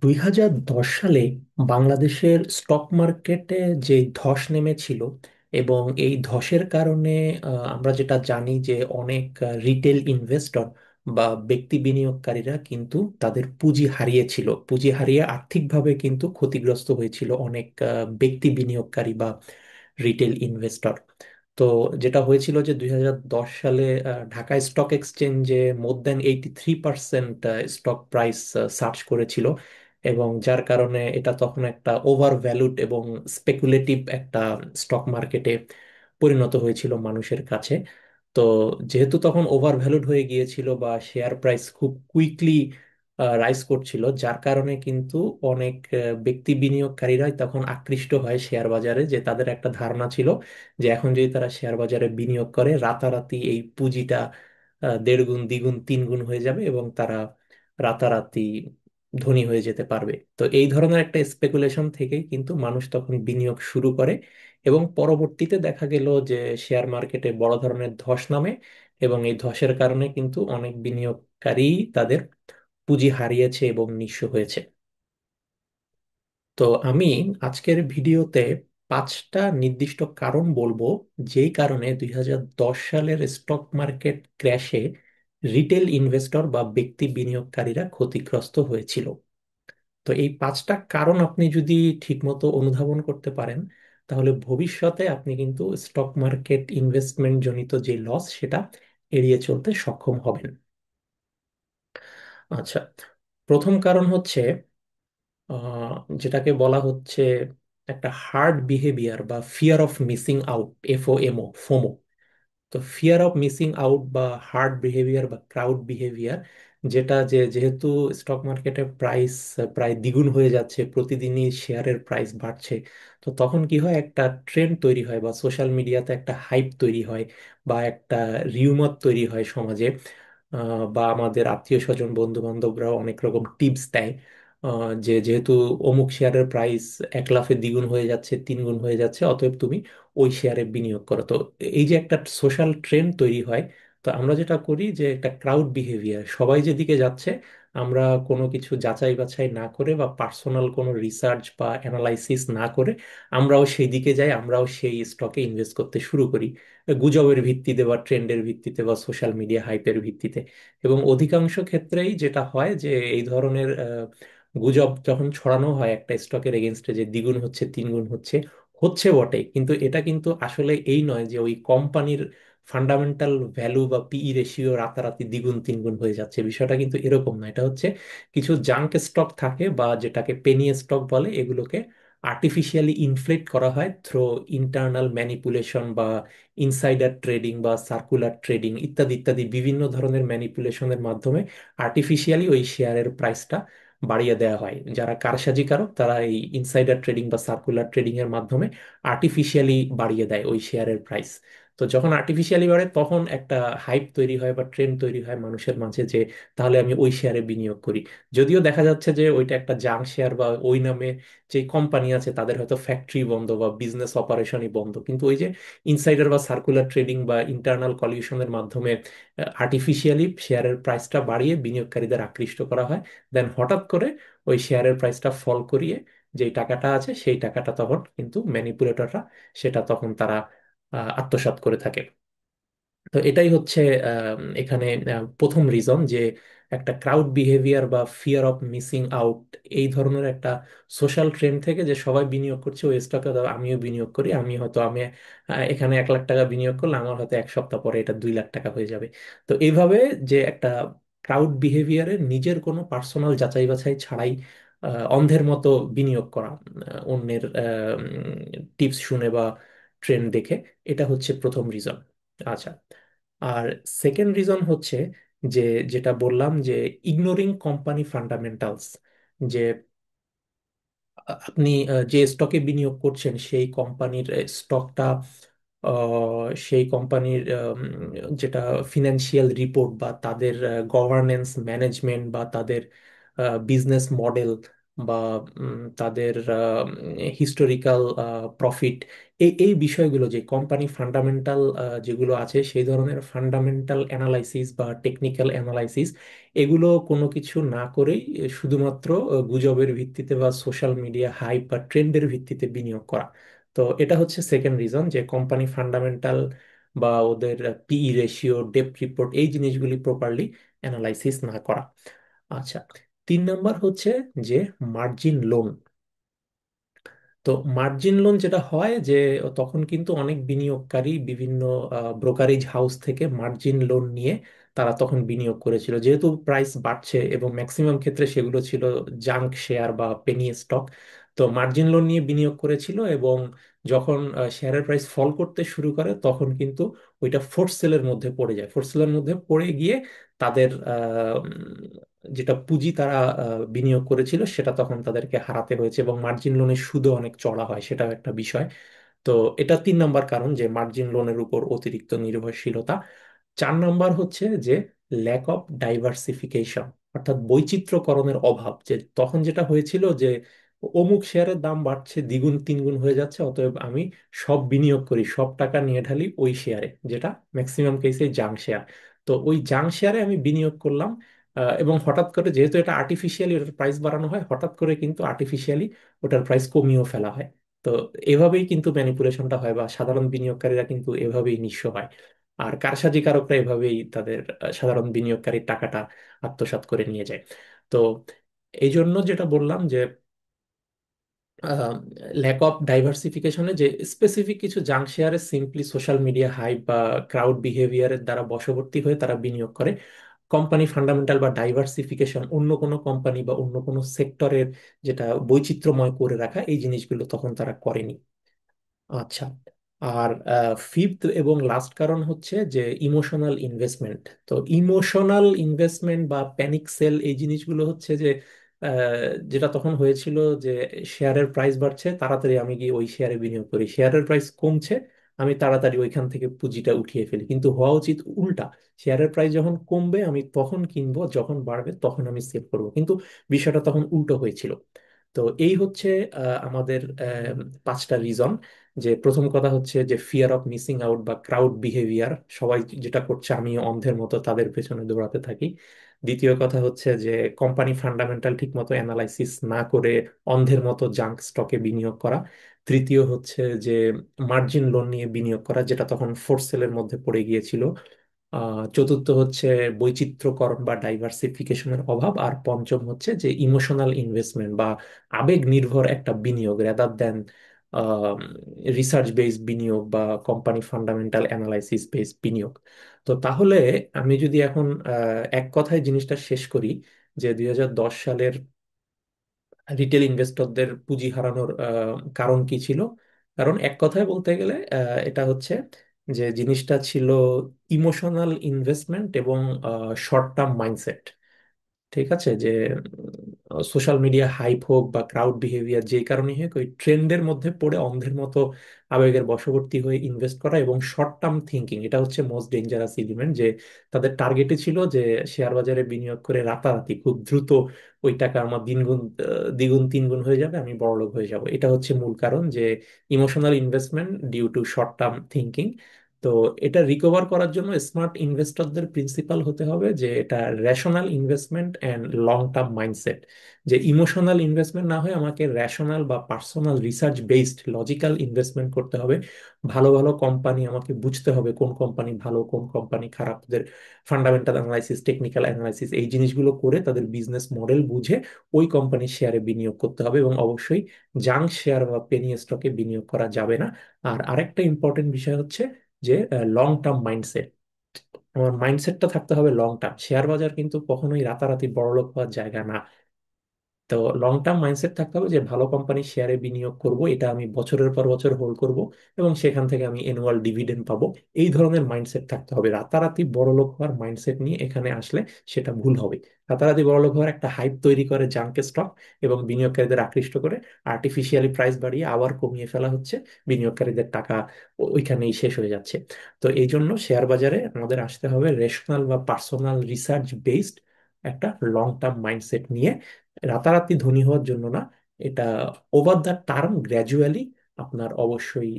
2010 সালে বাংলাদেশের স্টক মার্কেটে যে ধস নেমেছিল এবং এই ধসের কারণে আমরা যেটা জানি যে অনেক রিটেল ইনভেস্টর বা ব্যক্তি বিনিয়োগকারীরা কিন্তু তাদের পুঁজি হারিয়েছিল। পুঁজি হারিয়ে আর্থিকভাবে কিন্তু ক্ষতিগ্রস্ত হয়েছিল অনেক ব্যক্তি বিনিয়োগকারী বা রিটেল ইনভেস্টর। তো যেটা হয়েছিল যে 2010 সালে ঢাকা স্টক এক্সচেঞ্জে more than 83% stock price search করেছিল, এবং যার কারণে এটা তখন একটা ওভার ভ্যালুড এবং স্পেকুলেটিভ একটা স্টক মার্কেটে পরিণত হয়েছিল মানুষের কাছে। তো যেহেতু তখন ওভার ভ্যালুড হয়ে গিয়েছিল বা শেয়ার প্রাইস খুব কুইকলি রাইজ করছিল, যার কারণে কিন্তু অনেক ব্যক্তি বিনিয়োগকারীরাই তখন আকৃষ্ট হয় শেয়ার বাজারে, যে তাদের একটা ধারণা ছিল যে এখন যদি তারা শেয়ার বাজারে বিনিয়োগ করে রাতারাতি এই পুঁজিটা দেড় গুণ দ্বিগুণ তিন গুণ হয়ে যাবে এবং তারা রাতারাতি ধনী হয়ে যেতে পারবে। তো এই ধরনের একটা স্পেকুলেশন থেকেই কিন্তু মানুষ তখন বিনিয়োগ শুরু করে, এবং পরবর্তীতে দেখা গেল যে শেয়ার মার্কেটে বড় ধরনের ধস নামে, এবং এই ধসের কারণে কিন্তু অনেক বিনিয়োগকারী তাদের পুঁজি হারিয়েছে এবং নিঃস্ব হয়েছে। তো আমি আজকের ভিডিওতে পাঁচটা নির্দিষ্ট কারণ বলবো যেই কারণে 2010 সালের স্টক মার্কেট ক্র্যাশে রিটেল ইনভেস্টর বা ব্যক্তি বিনিয়োগকারীরা ক্ষতিগ্রস্ত হয়েছিল। তো এই পাঁচটা কারণ আপনি যদি ঠিকমতো অনুধাবন করতে পারেন, তাহলে ভবিষ্যতে আপনি কিন্তু স্টক মার্কেট ইনভেস্টমেন্ট জনিত যে লস সেটা এড়িয়ে চলতে সক্ষম হবেন। আচ্ছা, প্রথম কারণ হচ্ছে যেটাকে বলা হচ্ছে একটা হার্ড বিহেভিয়ার বা fear of missing out, FOMO, FOMO. তো ফিয়ার অফ মিসিং আউট বা হার্ড বিহেভিয়ার বা ক্রাউড বিহেভিয়ার, যেটা যেহেতু স্টক মার্কেটে প্রাইস প্রায় দ্বিগুণ হয়ে যাচ্ছে, প্রতিদিনই শেয়ারের প্রাইস বাড়ছে, তো তখন কি হয়, একটা ট্রেন্ড তৈরি হয় বা সোশ্যাল মিডিয়াতে একটা হাইপ তৈরি হয় বা একটা রিউমার তৈরি হয় সমাজে। বা আমাদের আত্মীয় স্বজন বন্ধু বান্ধবরাও অনেক রকম টিপস দেয় যে যেহেতু অমুক শেয়ারের প্রাইস এক লাফে দ্বিগুণ হয়ে যাচ্ছে, তিন গুণ হয়ে যাচ্ছে, অতএব তুমি ওই শেয়ারে বিনিয়োগ করো। তো এই যে একটা সোশ্যাল ট্রেন্ড তৈরি হয়, তো আমরা যেটা করি যে একটা ক্রাউড বিহেভিয়ার, সবাই যেদিকে যাচ্ছে আমরা কোনো কিছু যাচাই বাছাই না করে বা পার্সোনাল কোনো রিসার্চ বা অ্যানালাইসিস না করে আমরাও সেই দিকে যাই, আমরাও সেই স্টকে ইনভেস্ট করতে শুরু করি গুজবের ভিত্তিতে বা ট্রেন্ডের ভিত্তিতে বা সোশ্যাল মিডিয়া হাইপের ভিত্তিতে। এবং অধিকাংশ ক্ষেত্রেই যেটা হয় যে এই ধরনের গুজব যখন ছড়ানো হয় একটা স্টকের এগেনস্টে যে দ্বিগুণ হচ্ছে তিন গুণ হচ্ছে, হচ্ছে বটে, কিন্তু এটা কিন্তু আসলে এই নয় যে ওই কোম্পানির ফান্ডামেন্টাল ভ্যালু বা পিই রেশিও রাতারাতি দ্বিগুণ তিনগুণ হয়ে যাচ্ছে। বিষয়টা কিন্তু এরকম না। এটা হচ্ছে কিছু জাঙ্ক স্টক থাকে বা যেটাকে পেনি স্টক বলে, এগুলোকে আর্টিফিশিয়ালি ইনফ্লেট করা হয় থ্রো ইন্টারনাল ম্যানিপুলেশন বা ইনসাইডার ট্রেডিং বা সার্কুলার ট্রেডিং ইত্যাদি ইত্যাদি বিভিন্ন ধরনের ম্যানিপুলেশনের মাধ্যমে আর্টিফিশিয়ালি ওই শেয়ারের প্রাইসটা বাড়িয়ে দেওয়া হয়। যারা কারসাজিকারক তারা এই ইনসাইডার ট্রেডিং বা সার্কুলার ট্রেডিং এর মাধ্যমে আর্টিফিশিয়ালি বাড়িয়ে দেয় ওই শেয়ারের প্রাইস। তো যখন আর্টিফিশিয়ালি বাড়ে তখন একটা হাইপ তৈরি হয় বা ট্রেন্ড তৈরি হয় মানুষের মাঝে যে তাহলে আমি ওই শেয়ারে বিনিয়োগ করি। যদিও দেখা যাচ্ছে যে ওইটা একটা জাঙ্ক শেয়ার বা ওই নামে যে কোম্পানি আছে তাদের হয়তো ফ্যাক্টরি বন্ধ বা বিজনেস অপারেশনই বন্ধ, কিন্তু ওই যে ইনসাইডার বা সার্কুলার ট্রেডিং বা ইন্টারনাল কলিউশনের মাধ্যমে আর্টিফিশিয়ালি শেয়ারের প্রাইসটা বাড়িয়ে বিনিয়োগকারীদের আকৃষ্ট করা হয়। দেন হঠাৎ করে ওই শেয়ারের প্রাইসটা ফল করিয়ে যেই টাকাটা আছে সেই টাকাটা তখন কিন্তু ম্যানিপুলেটররা সেটা তখন তারা আত্মসাৎ করে থাকে। তো এটাই হচ্ছে এখানে প্রথম রিজন যে একটা ক্রাউড বিহেভিয়ার বা ফিয়ার অফ মিসিং আউট, এই ধরনের একটা সোশ্যাল ট্রেন্ড থেকে যে সবাই বিনিয়োগ করছে ওই স্টকে, আমিও বিনিয়োগ করি, আমি এখানে 1 লাখ টাকা বিনিয়োগ করলে আমার হয়তো এক সপ্তাহ পরে এটা 2 লাখ টাকা হয়ে যাবে। তো এইভাবে যে একটা ক্রাউড বিহেভিয়ারে নিজের কোনো পার্সোনাল যাচাই বাছাই ছাড়াই অন্ধের মতো বিনিয়োগ করা, অন্যের টিপস শুনে বা ট্রেন্ড দেখে, এটা হচ্ছে প্রথম রিজন। আচ্ছা, আর সেকেন্ড রিজন হচ্ছে যে যেটা বললাম যে ইগনোরিং কোম্পানি ফান্ডামেন্টালস, যে আপনি যে স্টকে বিনিয়োগ করছেন সেই কোম্পানির স্টকটা, সেই কোম্পানির যেটা ফিনান্সিয়াল রিপোর্ট বা তাদের গভর্নেন্স ম্যানেজমেন্ট বা তাদের বিজনেস মডেল বা তাদের হিস্টোরিক্যাল প্রফিট, এই এই বিষয়গুলো, যে কোম্পানি ফান্ডামেন্টাল যেগুলো আছে সেই ধরনের ফান্ডামেন্টাল অ্যানালাইসিস বা টেকনিক্যাল অ্যানালাইসিস, এগুলো কোনো কিছু না করেই শুধুমাত্র গুজবের ভিত্তিতে বা সোশ্যাল মিডিয়া হাইপ বা ট্রেন্ডের ভিত্তিতে বিনিয়োগ করা। তো এটা হচ্ছে সেকেন্ড রিজন, যে কোম্পানি ফান্ডামেন্টাল বা ওদের পিই রেশিও, ডেপ্ট রিপোর্ট, এই জিনিসগুলি প্রপারলি অ্যানালাইসিস না করা। আচ্ছা, 3 নম্বর হচ্ছে যে মার্জিন লোন। তো মার্জিন লোন যেটা হয় যে তখন কিন্তু অনেক বিনিয়োগকারী বিভিন্ন ব্রোকারেজ হাউস থেকে মার্জিন লোন নিয়ে তারা তখন বিনিয়োগ করেছিল, যেহেতু প্রাইস বাড়ছে এবং ম্যাক্সিমাম ক্ষেত্রে সেগুলো ছিল জাঙ্ক শেয়ার বা পেনি স্টক। তো মার্জিন লোন নিয়ে বিনিয়োগ করেছিল, এবং যখন শেয়ারের প্রাইস ফল করতে শুরু করে তখন কিন্তু ওইটা ফোর্স সেলের মধ্যে পড়ে যায়। ফোর্স সেলের মধ্যে পড়ে গিয়ে তাদের যেটা পুঁজি তারা বিনিয়োগ করেছিল সেটা তখন তাদেরকে হারাতে হয়েছে, এবং মার্জিন লোনের সুদও অনেক চড়া হয়, সেটাও একটা বিষয়। তো এটা 3 নম্বর কারণ, যে মার্জিন লোনের উপর অতিরিক্ত নির্ভরশীলতা। 4 নম্বর হচ্ছে যে ল্যাক অফ ডাইভার্সিফিকেশন, অর্থাৎ বৈচিত্র্যকরণের অভাব। যে তখন যেটা হয়েছিল যে অমুক শেয়ারের দাম বাড়ছে, দ্বিগুণ তিনগুণ হয়ে যাচ্ছে, অতএব আমি সব বিনিয়োগ করি, সব টাকা নিয়ে ঢালি ওই শেয়ারে, যেটা ম্যাক্সিমাম কেসে জাঙ্ক শেয়ার। তো ওই জাঙ্ক শেয়ারে আমি বিনিয়োগ করলাম, এবং হঠাৎ করে, যেহেতু এটা আর্টিফিশিয়ালি ওটার প্রাইস বাড়ানো হয়, হঠাৎ করে কিন্তু আর্টিফিশিয়ালি ওটার প্রাইস কমিয়েও ফেলা হয়। তো এভাবেই কিন্তু ম্যানিপুলেশনটা হয়, বা সাধারণ বিনিয়োগকারীরা কিন্তু এভাবেই নিঃস্ব হয়। আর কারসাজিকারকরা এভাবেই তাদের সাধারণ বিনিয়োগকারীর টাকাটা আত্মসাৎ করে নিয়ে যায়। তো এই জন্য যেটা বললাম যে ল্যাক অফ ডাইভার্সিফিকেশনে, যে স্পেসিফিক কিছু জাঙ্ক শেয়ারে সিম্পলি সোশ্যাল মিডিয়া হাইপ বা ক্রাউড বিহেভিয়ারের দ্বারা বশবর্তী হয়ে তারা বিনিয়োগ করে। কোম্পানি ফান্ডামেন্টাল বা ডাইভার্সিফিকেশন, অন্য কোনো কোম্পানি বা অন্য কোনো সেক্টরের যেটা বৈচিত্র্যময় করে রাখা, এই জিনিসগুলো তখন তারা করেনি। আচ্ছা, আর ফিফথ এবং লাস্ট কারণ হচ্ছে যে ইমোশনাল ইনভেস্টমেন্ট। তো ইমোশনাল ইনভেস্টমেন্ট বা প্যানিক সেল, এই জিনিসগুলো হচ্ছে যে যেটা তখন হয়েছিল যে শেয়ারের প্রাইস বাড়ছে, তাড়াতাড়ি আমি গিয়ে ওই শেয়ারে বিনিয়োগ করি, শেয়ারের প্রাইস কমছে, আমি তাড়াতাড়ি ওইখান থেকে পুঁজিটা উঠিয়ে ফেলি। কিন্তু হওয়া উচিত উল্টা, শেয়ারের প্রাইস যখন কমবে আমি তখন কিনবো, যখন বাড়বে তখন আমি সেল করবো, কিন্তু বিষয়টা তখন উল্টো হয়েছিল। তো এই হচ্ছে আমাদের 5টা রিজন। যে প্রথম কথা হচ্ছে যে ফিয়ার অফ মিসিং আউট বা ক্রাউড বিহেভিয়ার, সবাই যেটা করছে আমি অন্ধের মতো তাদের পেছনে দৌড়াতে থাকি। দ্বিতীয় কথা হচ্ছে যে কোম্পানি ফান্ডামেন্টাল ঠিক মতো অ্যানালাইসিস না করে অন্ধের মতো জাঙ্ক স্টকে বিনিয়োগ করা। তৃতীয় হচ্ছে যে মার্জিন লোন নিয়ে বিনিয়োগ করা, যেটা তখন ফোর্স সেলের মধ্যে পড়ে গিয়েছিল। চতুর্থ হচ্ছে বৈচিত্র্যকরণ বা ডাইভার্সিফিকেশনের অভাব। আর পঞ্চম হচ্ছে যে ইমোশনাল ইনভেস্টমেন্ট বা আবেগ নির্ভর একটা বিনিয়োগ, রেদার দেন রিসার্চ বেসড বিনিয়োগ বা কোম্পানি ফান্ডামেন্টাল অ্যানালাইসিস বেসড বিনিয়োগ। তো তাহলে আমি যদি এখন এক কথায় জিনিসটা শেষ করি, যে 2010 সালের রিটেল ইনভেস্টরদের পুঁজি হারানোর কারণ কি ছিল? কারণ এক কথায় বলতে গেলে এটা হচ্ছে যে জিনিসটা ছিল ইমোশনাল ইনভেস্টমেন্ট এবং শর্ট টার্ম মাইন্ডসেট। ঠিক আছে, যে সোশ্যাল মিডিয়া হাইপ হোক বা ক্রাউড বিহেভিয়ার, যে কারণেই হোক, ওই ট্রেন্ডের মধ্যে পড়ে অন্ধের মতো আবেগের বশবর্তী হয়ে ইনভেস্ট করা, এবং শর্ট টার্ম থিঙ্কিং, এটা হচ্ছে মোস্ট ডেঞ্জারাস এলিমেন্ট। যে তাদের টার্গেটে ছিল যে শেয়ার বাজারে বিনিয়োগ করে রাতারাতি খুব দ্রুত ওই টাকা আমার দিনগুণ দ্বিগুণ তিনগুণ হয়ে যাবে, আমি বড়লোক হয়ে যাব। এটা হচ্ছে মূল কারণ, যে emotional investment due to short term thinking. তো এটা রিকভার করার জন্য স্মার্ট ইনভেস্টরদের প্রিন্সিপাল হতে হবে যে এটা rational investment and long term mindset. যে ইমোশনাল ইনভেস্টমেন্ট না হয়, আমাকে রেশনাল বা personal research based logical investment করতে হবে। ভালো ভালো কোম্পানি আমাকে বুঝতে হবে, কোন কোম্পানি ভালো কোন কোম্পানি খারাপ, তাদের ফান্ডামেন্টাল অ্যানালাইসিস, টেকনিক্যাল অ্যানালাইসিস, এই জিনিসগুলো করে তাদের বিজনেস মডেল বুঝে ওই কোম্পানির শেয়ারে বিনিয়োগ করতে হবে, এবং অবশ্যই জাঙ্ক শেয়ার বা পেনি স্টকে বিনিয়োগ করা যাবে না। আর আরেকটা ইম্পর্টেন্ট বিষয় হচ্ছে যে লং টার্ম মাইন্ডসেট। আমার মাইন্ডসেটটা থাকতে হবে লং টার্ম। শেয়ার বাজার কিন্তু কখনোই রাতারাতি বড়লোক হওয়ার জায়গা না। তো লং টার্ম মাইন্ডসেট থাকতে হবে যে ভালো কোম্পানির শেয়ারে বিনিয়োগ করব, এটা আমি বছরের পর বছর হোল্ড করব, এবং সেখান থেকে আমি অ্যানুয়াল ডিভিডেন্ড পাবো। এই ধরনের মাইন্ডসেট থাকতে হবে। রাতারাতি বড়লোক হওয়ার মাইন্ডসেট নিয়ে এখানে আসলে সেটা ভুল হবে। রাতারাতি বড়লোক হওয়ার একটা হাইপ তৈরি করে জাঙ্ক স্টক, এবং বিনিয়োগকারীদের আকৃষ্ট করে আর্টিফিশিয়ালি প্রাইস বাড়িয়ে আবার কমিয়ে ফেলা হচ্ছে, বিনিয়োগকারীদের টাকা ওইখানেই শেষ হয়ে যাচ্ছে। তো এই জন্য শেয়ার বাজারে আমাদের আসতে হবে রেশনাল বা পার্সোনাল রিসার্চ বেসড একটা লং টার্ম মাইন্ডসেট নিয়ে, রাতারাতি ধনী হওয়ার জন্য না, এটা ওভার দ্য টার্ম গ্র্যাজুয়ালি আপনার অবশ্যই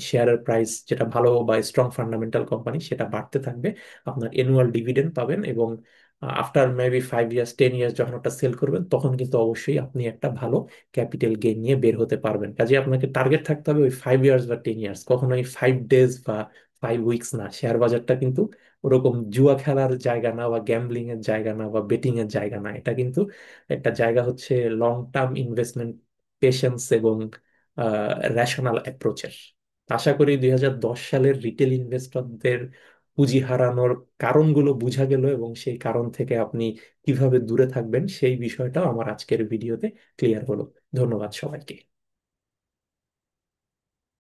শেয়ারের প্রাইস যেটা ভালো বা স্ট্রং ফান্ডামেন্টাল কোম্পানি সেটা বাড়তে থাকবে, আপনার অ্যানুয়াল ডিভিডেন্ড পাবেন, এবং আফটার মেবি 5 ইয়ার্স 10 ইয়ার্স যখন ওটা সেল করবেন তখন কিন্তু অবশ্যই আপনি একটা ভালো ক্যাপিটাল গেইন নিয়ে বের হতে পারবেন। কাজে আপনাকে টার্গেট থাকতে হবে ওই 5 ইয়ার্স বা 10 ইয়ার্স, কখনো ওই 5 ডেজ বা 5 উইকস না। শেয়ার বাজারটা কিন্তু ওরকম জুয়া খেলার জায়গা না, বা গ্যাম্বলিং এর জায়গা না, বা বেটিং এর জায়গা না। এটা কিন্তু একটা জায়গা হচ্ছে লং টার্ম ইনভেস্টমেন্ট, পেশেন্স এবং রেশনাল অ্যাপ্রোচের। আশা করি 2010 সালের রিটেল ইনভেস্টরদের পুঁজি হারানোর কারণগুলো বোঝা গেল, এবং সেই কারণ থেকে আপনি কিভাবে দূরে থাকবেন সেই বিষয়টাও আমার আজকের ভিডিওতে ক্লিয়ার হলো। ধন্যবাদ সবাইকে।